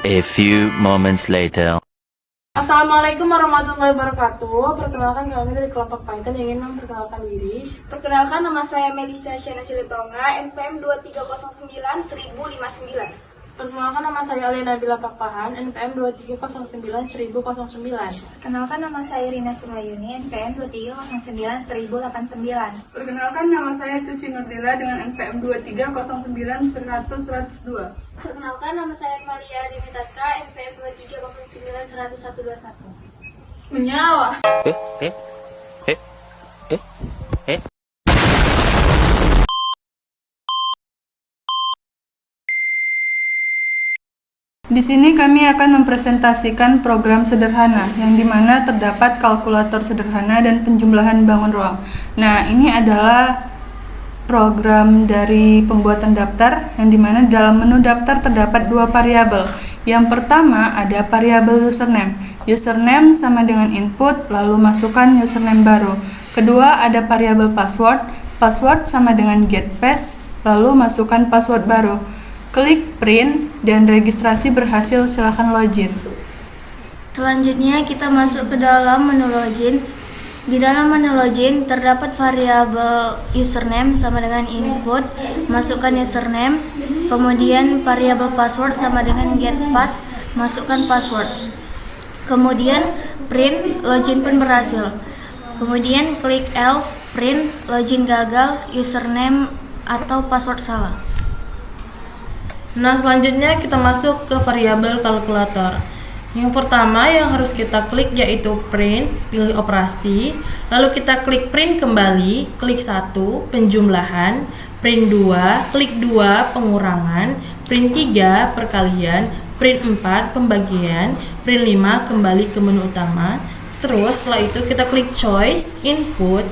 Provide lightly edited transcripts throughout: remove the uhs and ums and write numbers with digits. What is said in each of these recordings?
A few moments later. Assalamualaikum warahmatullahi wabarakatuh. Perkenalkan kami dari kelompok Python yang ingin memperkenalkan diri. Perkenalkan, nama saya Melisa Syana Siletonga, NPM 2309-1059. Perkenalkan, nama saya Alina Bila Pakpahan, NPM 2309-1009. Perkenalkan, nama saya Rina Sumayuni, NPM 2309-1089. Perkenalkan, nama saya Suci Nurdila dengan NPM 2309-100-102. Perkenalkan, nama saya Malia Dimitaska, NPM 2309-100-121. Menyawa. Di sini kami akan mempresentasikan program sederhana yang dimana terdapat kalkulator sederhana dan penjumlahan bangun ruang. Nah, ini adalah program dari pembuatan daftar yang dimana dalam menu daftar terdapat dua variabel. Yang pertama ada variabel username. Username sama dengan input, lalu masukkan username baru. Kedua ada variabel password. Password sama dengan get pass, lalu masukkan password baru. Klik print dan registrasi berhasil, silakan login. Selanjutnya kita masuk ke dalam menu login. Di dalam menu login terdapat variabel username sama dengan input, masukkan username, kemudian variabel password sama dengan get pass, masukkan password. Kemudian print, login pun berhasil. Kemudian klik else, print, login gagal, username atau password salah. Nah, selanjutnya kita masuk ke variabel kalkulator. Yang pertama yang harus kita klik yaitu print, pilih operasi, lalu kita klik print kembali, klik 1 penjumlahan, print 2, klik 2 pengurangan, print 3 perkalian, print 4 pembagian, print 5 kembali ke menu utama. Terus setelah itu kita klik choice, input,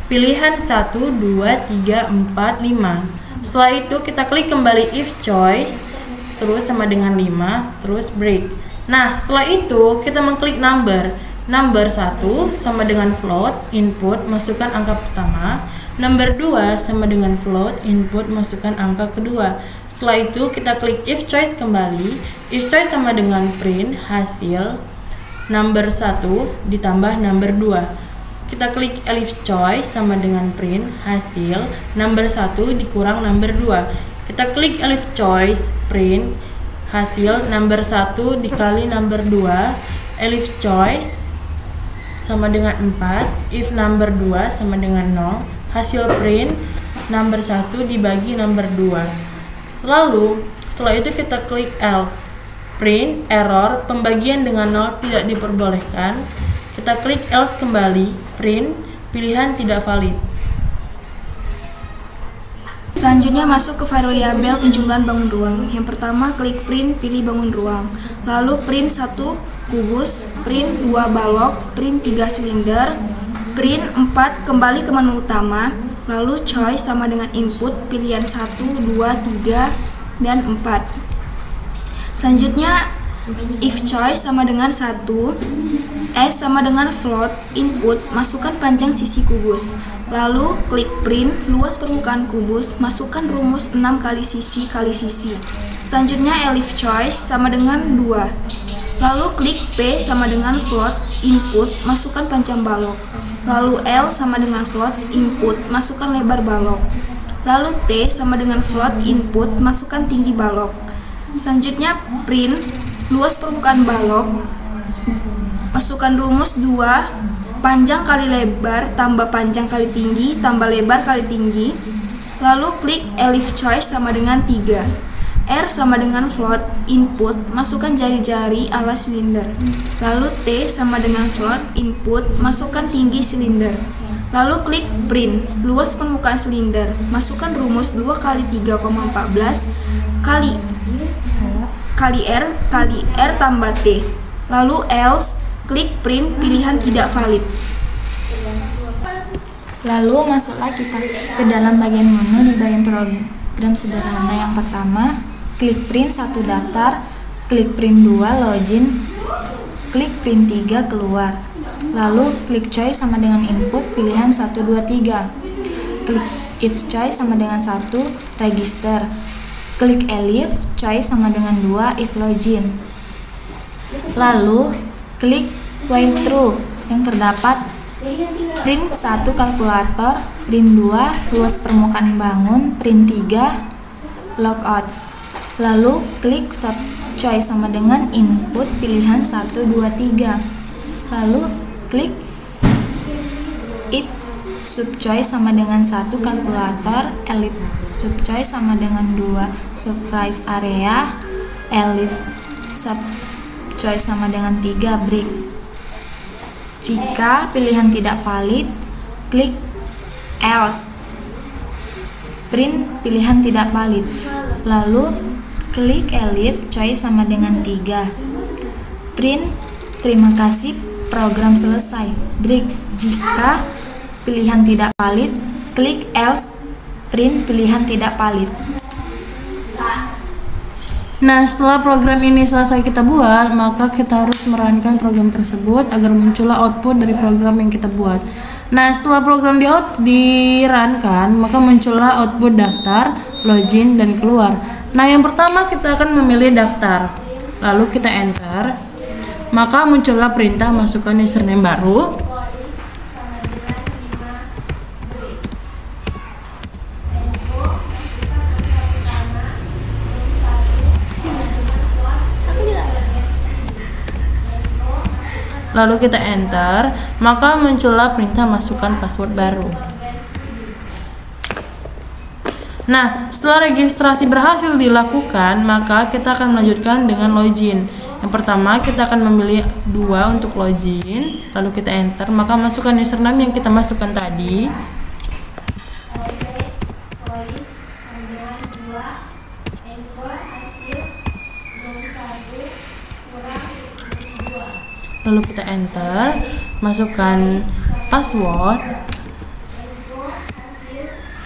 pilihan 1, 2, 3, 4, 5. Setelah itu kita klik kembali if choice, terus sama dengan 5, terus break. Nah, setelah itu kita mengklik number. Number 1 sama dengan float, input, masukkan angka pertama. Number 2 sama dengan float, input, masukkan angka kedua. Setelah itu kita klik if choice kembali. If choice sama dengan print, hasil, number 1 ditambah number 2. Kita klik elif choice sama dengan print, hasil, number 1 dikurang number 2. Kita klik elif choice, print, hasil, number 1 dikali number 2, elif choice sama dengan 4, if number 2 sama dengan 0, hasil print, number 1 dibagi number 2. Lalu, setelah itu kita klik else, print, error, pembagian dengan 0 tidak diperbolehkan. Kita klik else kembali, print, pilihan tidak valid. Selanjutnya masuk ke variabel penjumlahan bangun ruang. Yang pertama klik print, pilih bangun ruang. Lalu print 1 kubus, print 2 balok, print 3 silinder, print 4 kembali ke menu utama. Lalu choice sama dengan input, pilihan 1, 2, 3, dan 4. Selanjutnya if choice sama dengan 1, S sama dengan float, input, masukkan panjang sisi kubus. Lalu klik print, luas permukaan kubus, masukkan rumus 6 kali sisi kali sisi. Selanjutnya elif choice sama dengan 2. Lalu klik P sama dengan float, input, masukkan panjang balok. Lalu L sama dengan float, input, masukkan lebar balok. Lalu T sama dengan float, input, masukkan tinggi balok. Selanjutnya print, luas permukaan balok, masukkan rumus 2, panjang kali lebar tambah panjang kali tinggi tambah lebar kali tinggi. Lalu klik elif choice sama dengan 3. R sama dengan float, input, masukkan jari-jari ala silinder. Lalu T sama dengan float, input, masukkan tinggi silinder. Lalu klik print, luas permukaan silinder, masukkan rumus 2 kali 3,14 kali R tambah T. Lalu else, klik print, pilihan tidak valid. Lalu masuklah kita ke dalam bagian menu di bagian program sederhana. Yang pertama, klik print 1 daftar, klik print 2 login, klik print 3 keluar. Lalu klik choice sama dengan input, pilihan 1, 2, 3. Klik if choice sama dengan 1, register. Klik elif choice sama dengan 2, if login. Lalu klik while true yang terdapat print 1 kalkulator, print 2 luas permukaan bangun, print 3 logout. Lalu klik sub choice sama dengan input pilihan 1, 2, 3. Lalu klik if sub choice sama dengan 1 kalkulator, elif sub choice sama dengan 2 surface area, elif sub choice sama dengan 3 break. Jika pilihan tidak valid, klik else. Print pilihan tidak valid. Lalu klik elif choice sama dengan 3. Print terima kasih program selesai. Break. Jika pilihan tidak valid, klik else. Print pilihan tidak valid. Nah, setelah program ini selesai kita buat, maka kita harus merancang program tersebut agar muncullah output dari program yang kita buat. Nah, setelah program dirankan, maka muncullah output daftar, login, dan keluar. Nah, yang pertama kita akan memilih daftar. Lalu kita enter. Maka muncullah perintah masukkan username baru. Lalu kita enter, maka muncullah perintah masukkan password baru. Nah, setelah registrasi berhasil dilakukan, maka kita akan melanjutkan dengan login. Yang pertama, kita akan memilih 2 untuk login, lalu kita enter, maka masukkan username yang kita masukkan tadi. Lalu kita enter, masukkan password,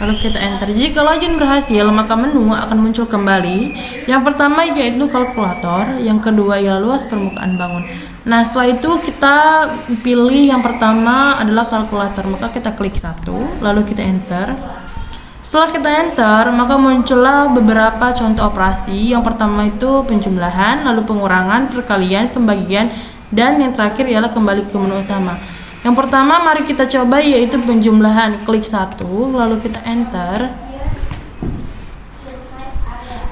lalu kita enter. Jika login berhasil, maka menu akan muncul kembali. Yang pertama yaitu kalkulator, yang kedua ialah luas permukaan bangun. Nah, setelah itu kita pilih yang pertama adalah kalkulator, maka kita klik 1, lalu kita enter. Setelah kita enter, maka muncullah beberapa contoh operasi. Yang pertama itu penjumlahan, lalu pengurangan, perkalian, pembagian, dan yang terakhir ialah kembali ke menu utama. Yang pertama mari kita coba yaitu penjumlahan. Klik 1, lalu kita enter.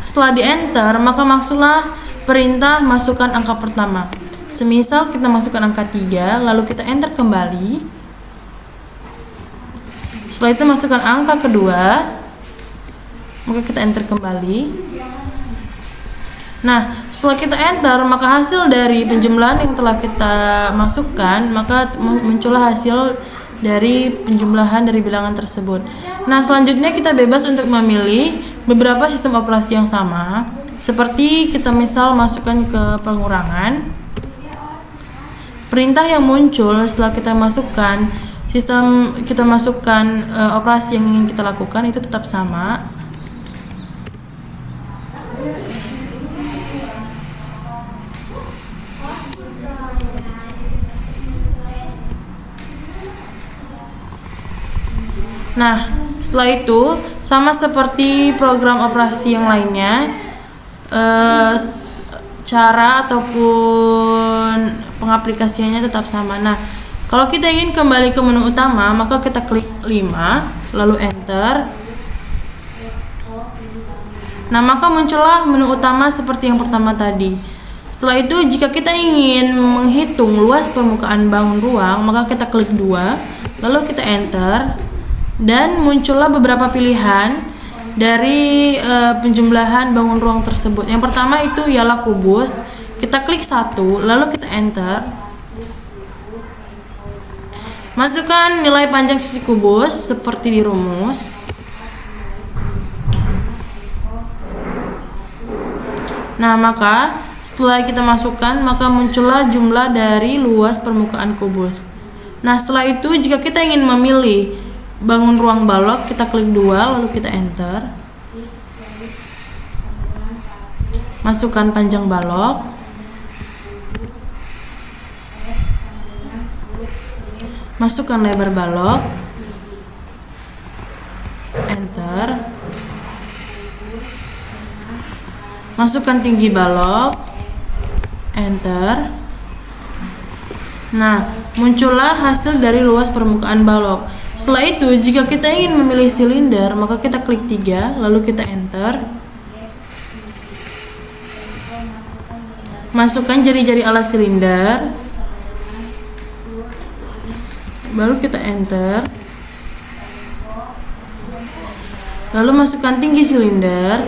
Setelah di enter, maka masuklah perintah masukkan angka pertama. Semisal kita masukkan angka 3, lalu kita enter kembali. Setelah itu masukkan angka kedua, maka kita enter kembali. Nah, setelah kita enter, maka hasil dari penjumlahan yang telah kita masukkan, maka muncullah hasil dari penjumlahan dari bilangan tersebut. Nah, selanjutnya kita bebas untuk memilih beberapa sistem operasi yang sama, seperti kita misal masukkan ke pengurangan. Perintah yang muncul setelah kita masukkan operasi yang ingin kita lakukan itu tetap sama. Nah, setelah itu sama seperti program operasi yang lainnya, cara ataupun pengaplikasiannya tetap sama. Nah, kalau kita ingin kembali ke menu utama, maka kita klik 5, lalu enter. Nah, maka muncullah menu utama seperti yang pertama tadi. Setelah itu, jika kita ingin menghitung luas permukaan bangun ruang, maka kita klik 2, lalu kita enter. Dan muncullah beberapa pilihan dari penjumlahan bangun ruang tersebut. Yang pertama itu ialah kubus. Kita klik 1, lalu kita enter. Masukkan nilai panjang sisi kubus seperti di rumus. Nah, maka setelah kita masukkan, maka muncullah jumlah dari luas permukaan kubus. Nah, setelah itu jika kita ingin memilih bangun ruang balok, kita klik 2, lalu kita enter. Masukkan panjang balok. Masukkan lebar balok. Enter. Masukkan tinggi balok. enter. Nah, muncullah hasil dari luas permukaan balok. Setelah itu, jika kita ingin memilih silinder, maka kita klik 3, lalu kita enter. Masukkan jari-jari alas silinder, baru kita enter. Lalu masukkan tinggi silinder,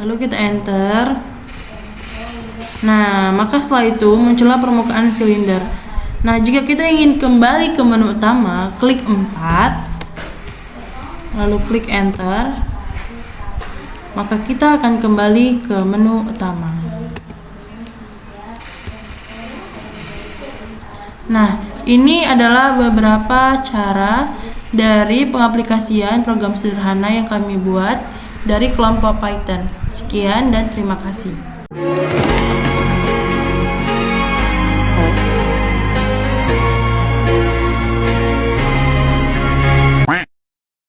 lalu kita enter. Nah, maka setelah itu muncullah permukaan silinder. Nah, jika kita ingin kembali ke menu utama, klik 4, lalu klik enter. Maka kita akan kembali ke menu utama. Nah, ini adalah beberapa cara dari pengaplikasian program sederhana yang kami buat dari kelompok Python. Sekian dan terima kasih.